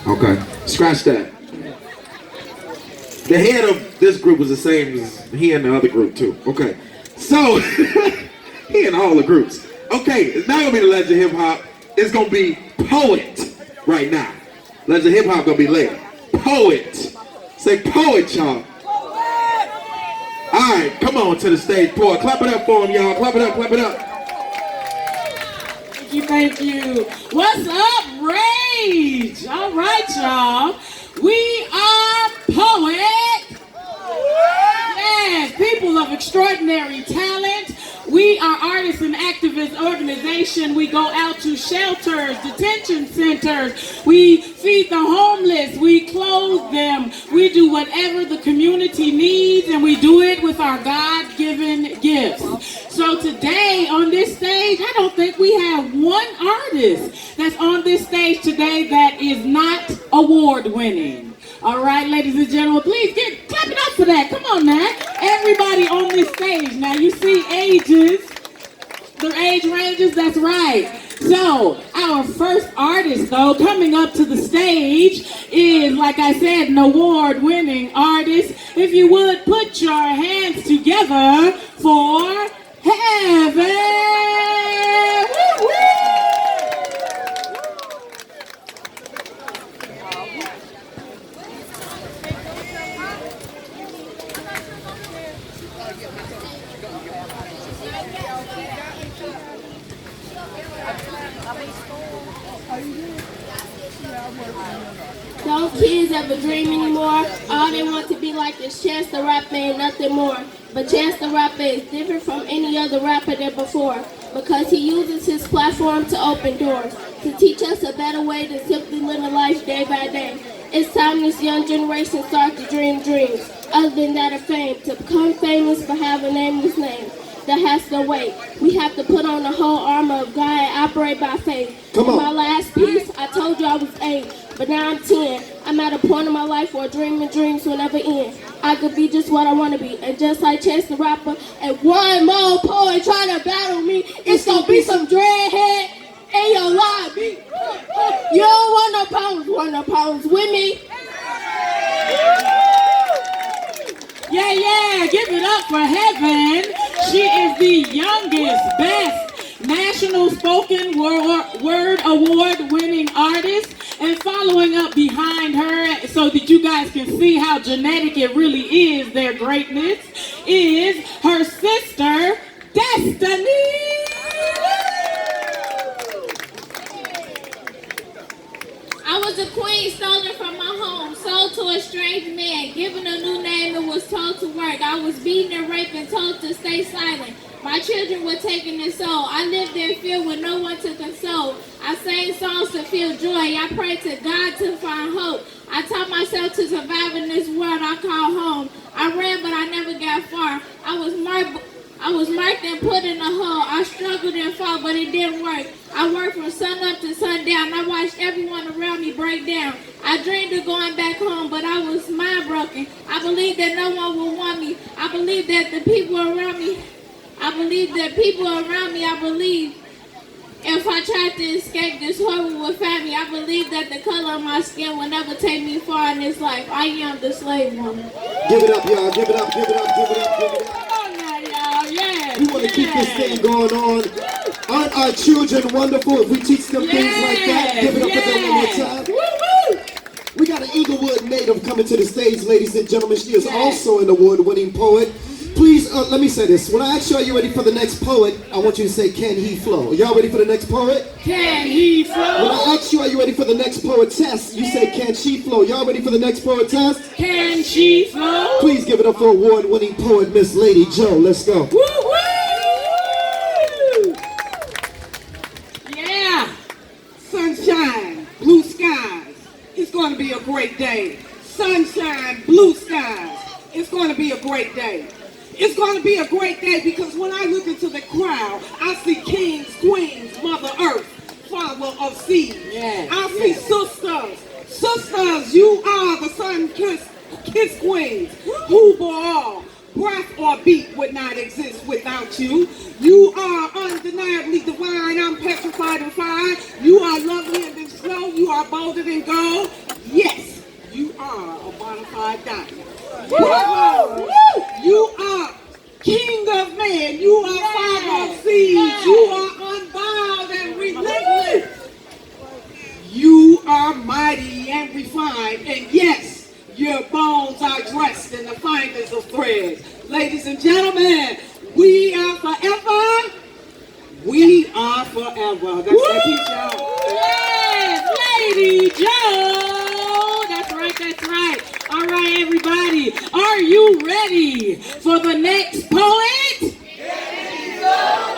Okay, scratch that. The head of this group was the same as he in the other group too. Okay, so he in all the groups. Okay, it's not gonna be the Legend Hip Hop. It's gonna be Poet right now. Legend Hip Hop gonna be later. Poet. Say Poet, y'all. All right, come on to the stage, Poet. Clap it up for him, y'all. Clap it up, clap it up. Thank you, thank you. What's up, Rage? All right, y'all. We are P.O.E.T. Yes, people of extraordinary talent. We are artists and activist organization. We go out to shelters, detention centers. We feed the homeless. We clothe them. We do whatever the community needs, and we do it with our God-given gifts. So today on this stage, I don't think we have one artist that's on this stage today that is not award-winning. All right, ladies and gentlemen, please clap it up for that. Come on now. Everybody on this stage. Now you see ages, the age ranges, that's right. So our first artist though coming up to the stage is, like I said, an award-winning artist. If you would put your hands together for Heaven. Woo, woo. Don't kids ever dream anymore? All they want to be like is Chance the Rapper and nothing more. But Chance the Rapper is different from any other rapper than before, because he uses his platform to open doors, to teach us a better way than simply living life day by day. It's time this young generation start to dream dreams, other than that of fame, to become famous but have a nameless name that has no weight. We have to put on the whole armor of God and operate by faith. In my last piece, I told you I was 8, but now I'm 10. I'm at a point in my life where dreaming dreams will never end. I could be just what I want to be, and just like Chance the Rapper, and one more poet trying to battle me, it's gonna be some dreadhead in your lobby. You don't want no problems with me. Yeah, give it up for Heaven. She is the youngest, best National Spoken Word Award-winning artist. And following up behind her, so that you guys can see how genetic it really is, their greatness, is her sister, Destiny. I was a queen stolen from my home, sold to a strange man, given a new name and was told to work. I was beaten and raped and told to stay silent. My children were taken in soul. I lived in fear with no one to console. I sang songs to feel joy. I prayed to God to find hope. I taught myself to survive in this world I call home. I ran, but I never got far. I was marked and put in a hole. I struggled and fought, but it didn't work. I worked from sun up to sundown. I watched everyone around me break down. I dreamed of going back home, but I was mind broken. I believed that no one would want me. I believed that the people around me, I believed if I tried to escape, this horror would find me. I believed that the color of my skin would never take me far in this life. I am the slave woman. Give it up, y'all. Give it up, give it up, give it up, give it up. Come on now, y'all. Yes. We want to keep this thing going on. Aren't our children wonderful if we teach them things like that? Give it up for them one more time. Woo-woo. We got an Eaglewood native coming to the stage, ladies and gentlemen. She is also an award-winning poet. Please, let me say this. When I ask you, are you ready for the next poet? I want you to say, can he flow? Y'all ready for the next poet? Can he flow? When I ask you, are you ready for the next poetess? You say, can she flow? Y'all ready for the next poetess? Can she flow? Please give it up for award-winning poet, Miss Lady Joe. Let's go. Woo-woo! Yeah. Sunshine, blue skies. It's going to be a great day. Sunshine, blue skies. It's going to be a great day. It's going to be a great day because when I look into the crowd, I see kings, queens, Mother Earth, Father of seed. I see sisters. Sisters, you are the sun-kissed queens who bore all. Breath or beat would not exist without you. You are undeniably divine. I'm petrified and fine. You are lovely and slow. You are bolder than gold. You are a bona fide diamond. Woo! You are king of men. You are father of seeds. Yes. You are unbound and relentless. You are mighty and refined. And yes, your bones are dressed in the finest of threads. Ladies and gentlemen, we are forever. We are forever. That's my piece, y'all. Yes, Lady Joe. That's right, that's right. All right, everybody. Are you ready for the next poet?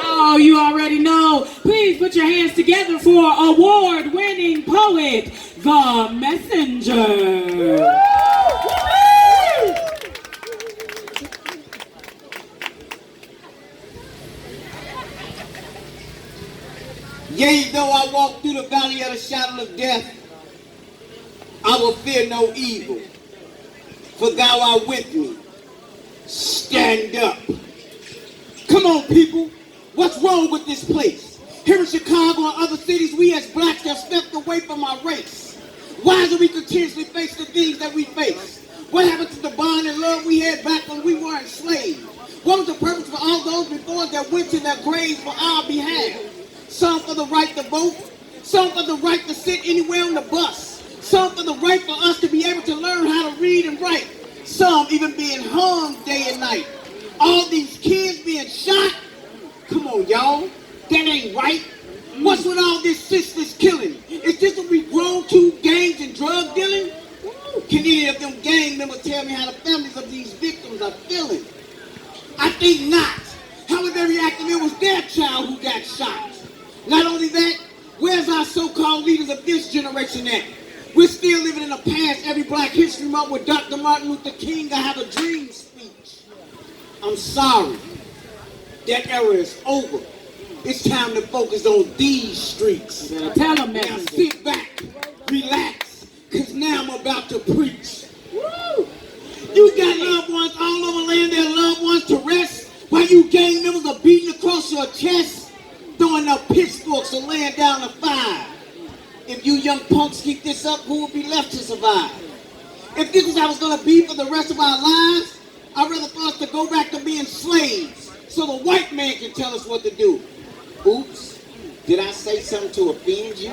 Oh, you already know. Please put your hands together for award-winning poet, The Messenger. Yea, though I walk through the valley of the shadow of death, I will fear no evil, for thou art with me. Stand up. Come on, people. What's wrong with this place? Here in Chicago and other cities, we as blacks have stepped away from our race. Why do we continuously face the things that we face? What happened to the bond and love we had back when we were enslaved? What was the purpose for all those before us that went to their graves for our behalf? Some for the right to vote, some for the right to sit anywhere on the bus, some for the right for us to be able to learn how to read and write, some even being hung day and night. All these kids being shot. Come on, y'all. That ain't right. What's with all this senseless killing? Is this what we grown to, gangs and drug dealing? Can any of them gang members tell me how the families of these victims are feeling? I think not. How would they react if it was their child who got shot? Not only that, where's our so-called leaders of this generation at? We're still living in the past every Black History Month with Dr. Martin Luther King I Have a Dream speech. I'm sorry. That era is over. It's time to focus on these streets. Tell them, Now Messenger. sit back, relax, because now I'm about to preach. Woo! You got loved ones all over laying their loved ones to rest while you gang members are beating across your chest, throwing up pitchforks and laying down a fire. If you young punks keep this up, who will be left to survive? If this is how it's going to be for the rest of our lives, I'd rather for us to go back to being slaves so the white man can tell us what to do. Oops, did I say something to offend you?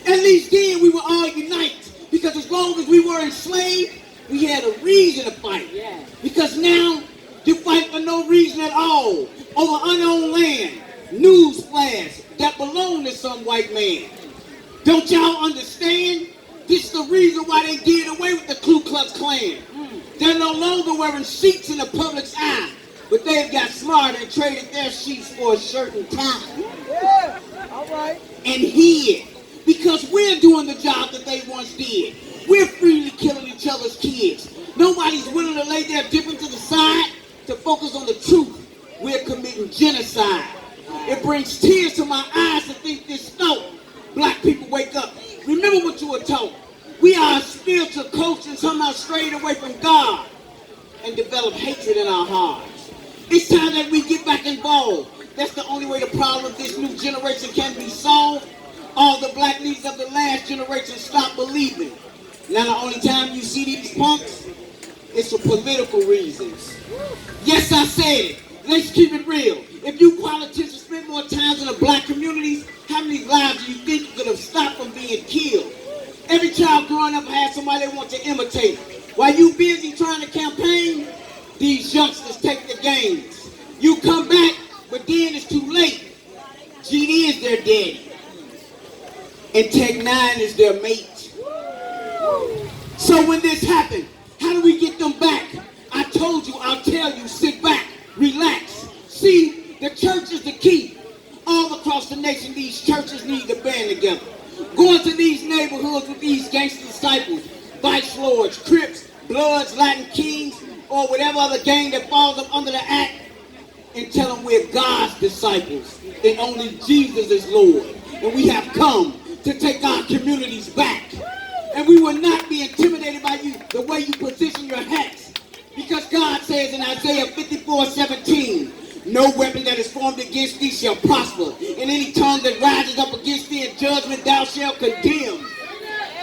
At least then we would all unite, because as long as we were enslaved, we had a reason to fight. Yeah. Because now, you fight for no reason at all over unowned land, newsflash, that belong to some white man. Don't y'all understand? This is the reason why they did away with the Ku Klux Klan. They're no longer wearing sheets in the public's eye, but they've got smart and traded their sheets for a shirt and tie. Yeah, all right. And hid, because we're doing the job that they once did. We're freely killing each other's kids. Nobody's willing to lay their difference to the side to focus on the truth. We're committing genocide. It brings tears to my eyes to think this thought. Black people, wake up. Remember what you were taught. We are a spiritual culture and somehow strayed away from God and develop hatred in our hearts. It's time that we get back involved. That's the only way the problem of this new generation can be solved. All the black leaders of the last generation stop believing. Now the only time you see these punks, it's for political reasons. Yes, I said it. Let's keep it real. If you politicians spend more time in the black communities, how many lives do you think you could have stopped from being killed? Every child growing up has somebody they want to imitate. While you busy trying to campaign, these youngsters take the gains. You come back, but then it's too late. GD is their daddy. And Tech 9 is their mate. So when this happened, how do we get them back? I told you, I'll tell you, sit back, relax. See, the church is the key. All across the nation, these churches need to band together. Going to these neighborhoods with these gangster disciples, vice lords, Crips, Bloods, Latin Kings, or whatever other gang that falls up under the act, and tell them we're God's disciples, and only Jesus is Lord. And we have come to take our communities back. And we will not be intimidated by you, the way you position your hats. Because God says in Isaiah 54:17, no weapon that is formed against thee shall prosper, and any tongue that rises up against thee in judgment thou shalt condemn.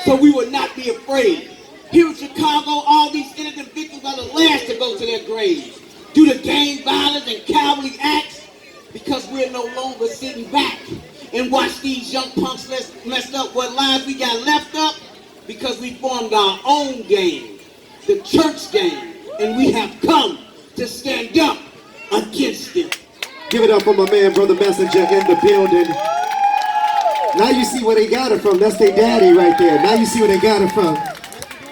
so we will not be afraid. Here in Chicago, all these innocent victims are the last to go to their graves due to gang violence and cowardly acts, because we're no longer sitting back and watch these young punks mess up what lives we got left up, because we formed our own gang, the church gang, and we have come to stand up against it. Give it up for my man, Brother Messenger, in the building. Now you see where they got it from. That's their daddy right there. Now you see where they got it from.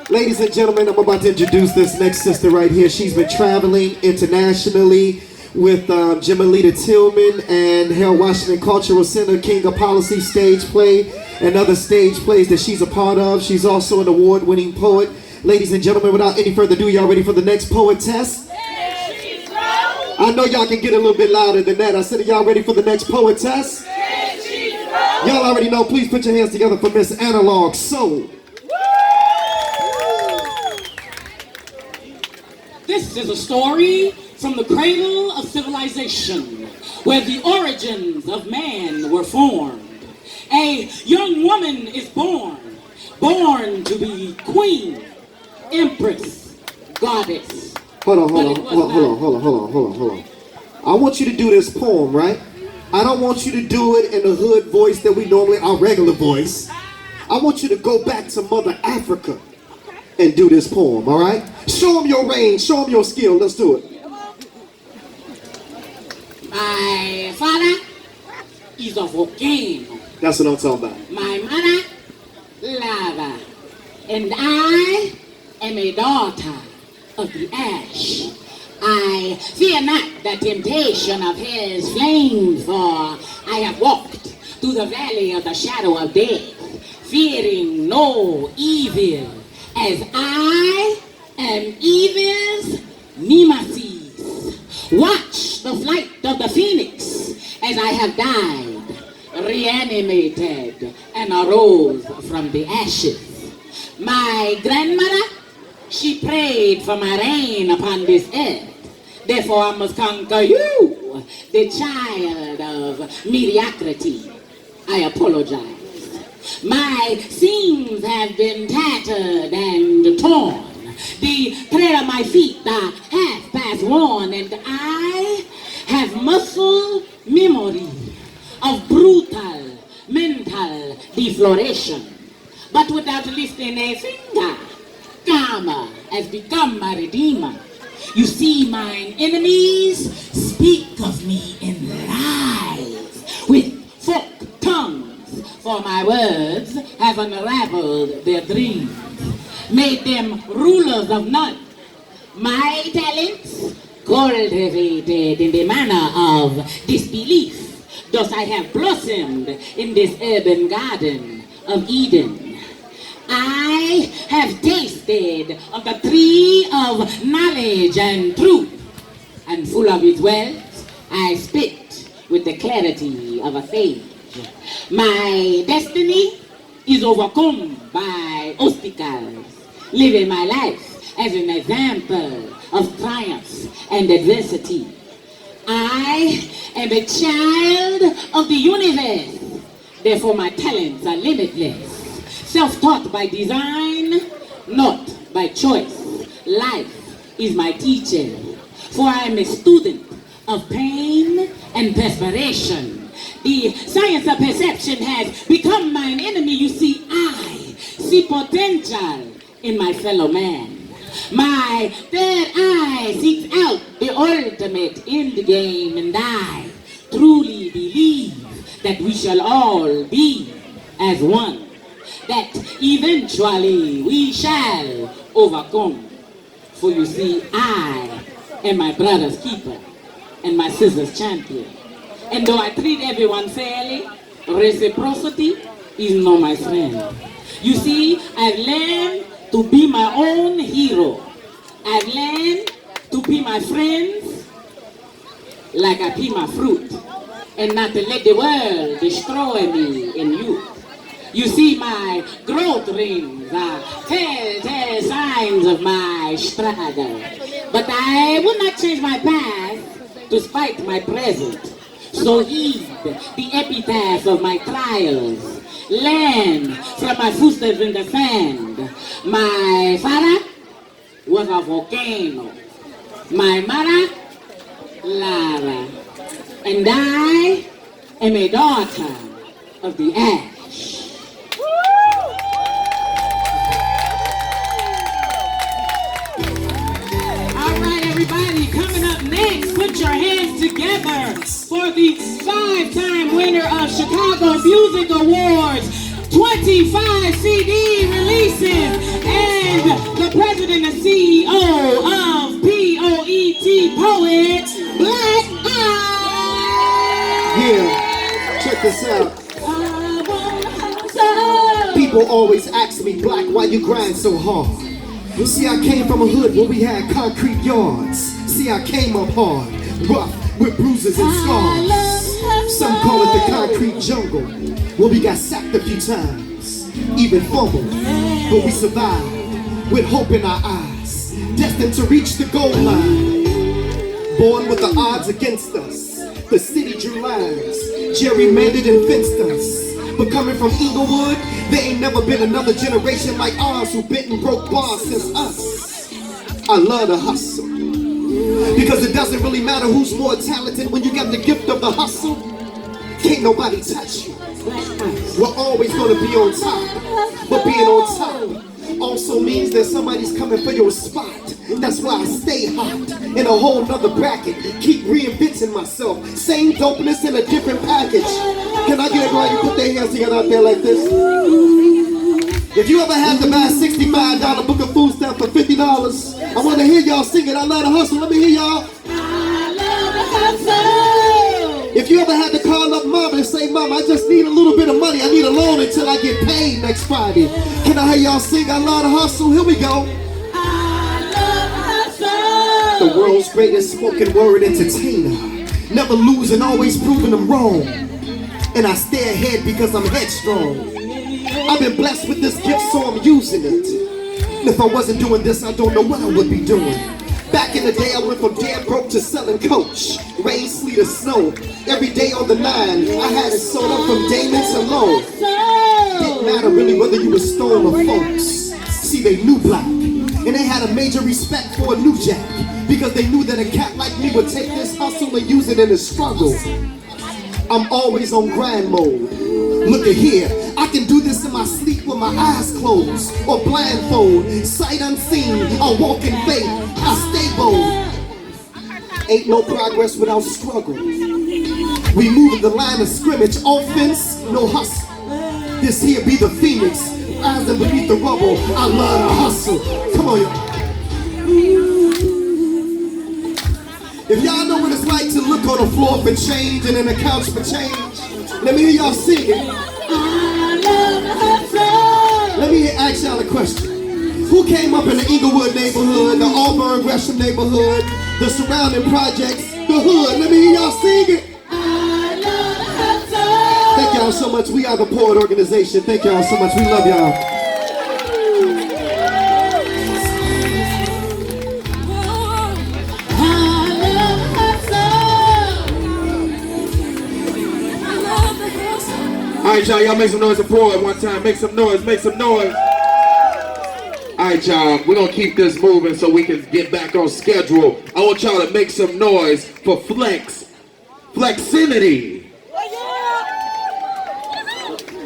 Ladies and gentlemen, I'm about to introduce this next sister right here. She's been traveling internationally with Jimalita Tillman and Harold Washington Cultural Center, King of Policy stage play, and other stage plays that she's a part of. She's also an award-winning poet. Ladies and gentlemen, without any further ado, y'all ready for the next poet test? I know y'all can get a little bit louder than that. I said, are y'all ready for the next poet test? Y'all already know. Please put your hands together for Miss Analog Soul. This is a story from the cradle of civilization, where the origins of man were formed. A young woman is born to be queen, empress, goddess. Hold on. I want you to do this poem, right? I don't want you to do it in the hood voice that we normally, our regular voice. I want you to go back to Mother Africa and do this poem, all right? Show them your range, show them your skill. Let's do it. My father is a volcano. That's what I'm talking about. My mother, lava. And I am a daughter of the ash. I fear not the temptation of hell's flames, for I have walked through the valley of the shadow of death, fearing no evil, as I am evil's nemesis. Watch the flight of the phoenix, as I have died, reanimated, and arose from the ashes. My grandmother, she prayed for my reign upon this earth. Therefore I must conquer you, the child of mediocrity. I apologize. My seams have been tattered and torn. The tread of my feet are half past worn, and I have muscle memory of brutal mental defloration. But without lifting a finger, Karma has become my redeemer. You see, mine enemies speak of me in lies with forked tongues, for my words have unraveled their dreams, made them rulers of none. My talents cultivated in the manner of disbelief. Thus I have blossomed in this urban garden of Eden. I have tasted of the tree of knowledge and truth, and full of its wealth, I spit with the clarity of a sage. My destiny is overcome by obstacles, living my life as an example of triumph and adversity. I am a child of the universe, therefore my talents are limitless. Self-taught by design, not by choice. Life is my teacher, for I am a student of pain and perspiration. The science of perception has become mine enemy. You see, I see potential in my fellow man. My third eye seeks out the ultimate end game, and I truly believe that we shall all be as one, that eventually we shall overcome. For you see, I am my brother's keeper and my sister's champion. And though I treat everyone fairly, reciprocity is not my friend. You see, I've learned to be my own hero. I've learned to be my friends like I peel my fruit, and not to let the world destroy me in youth. You see, my growth rings are telltale signs of my struggle. But I would not change my past to spite my present. So heed the epitaph of my trials, land from my footsteps in the sand. My father was a volcano. My mother, lava. And I am a daughter of the ash. All right, everybody, coming up next, put your hands together for the 5-time winner of Chicago Music Awards, 25 CD releases, and the president and CEO of P.O.E.T. Poet, BLAQ. Yeah, check this out. People always ask me, BLAQ, why you grind so hard? See, I came from a hood where we had concrete yards. See, I came up hard, rough, with bruises and scars. Some call it the concrete jungle, where we got sacked a few times, even fumbled, but we survived, with hope in our eyes, destined to reach the goal line. Born with the odds against us, the city drew lines, gerrymandered and fenced us. But coming from Inglewood, there ain't never been another generation like ours who bit and broke bars since us. I love the hustle, because it doesn't really matter who's more talented when you got the gift of the hustle. Can't nobody touch you. We're always gonna be on top, but being on top also means that somebody's coming for your spot. That's why I stay hot in a whole nother bracket. Keep reinventing myself. Same dopeness in a different package. Can I get everybody to put their hands together out there like this? If you ever had to buy a $65 book of food stamps for $50, I want to hear y'all sing it. I love the hustle. Let me hear y'all. I love the hustle. If you ever had to call up mom and say, Mom, I just need a little bit of money. I need a loan until I get paid next Friday. Can I hear y'all sing I love the hustle? Here we go. The world's greatest spoken word entertainer. Never losing, always proving them wrong. And I stay ahead because I'm headstrong. I've been blessed with this gift, so I'm using it. And if I wasn't doing this, I don't know what I would be doing. Back in the day, I went from damn broke to selling Coach. Rain, sleet, or snow. Every day on the 9, I had it sold up from Damon to Low. Didn't matter really whether you were Stone or folks. See, they knew BLAQ, and they had a major respect for a new jack, because they knew that a cat like me would take this hustle and use it in a struggle. I'm always on grind mode. Look at here, I can do this in my sleep with my eyes closed or blindfold. Sight unseen, I walk in faith, I stay bold. Ain't no progress without struggle. We moving the line of scrimmage, offense, no hustle. This here be the phoenix, rising beneath the rubble. I love the hustle. Come on, y'all. If y'all know what it's like to look on the floor for change and then the couch for change, let me hear y'all sing it. I love the hustle. Let me ask y'all a question. Who came up in the Inglewood neighborhood, the Auburn Gresham neighborhood, the surrounding projects, the hood? Let me hear y'all sing it. I love the hustle. Thank y'all so much. We are the P.O.E.T organization. Thank y'all so much. We love y'all. All right, y'all make some noise for P.O.E.T one time. Make some noise, make some noise. All right, y'all, we're gonna keep this moving so we can get back on schedule. I want y'all to make some noise for Flexinity.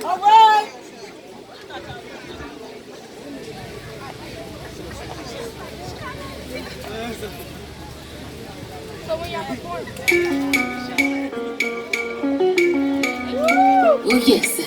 All right. Oh yes,